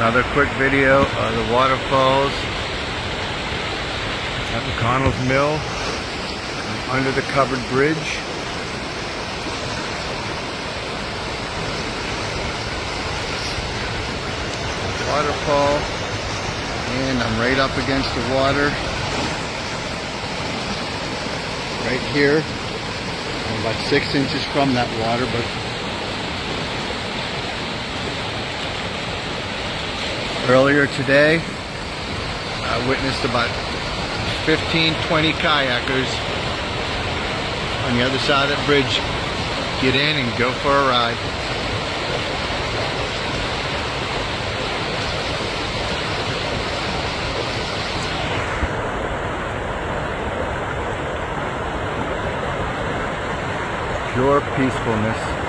Another quick video of the waterfalls at McConnells Mill under the covered bridge. Waterfall, and I'm right up against the water right here. I'm about 6 inches from that water, but earlier today I witnessed about 15-20 kayakers on the other side of the bridge get in and go for a ride. Pure peacefulness.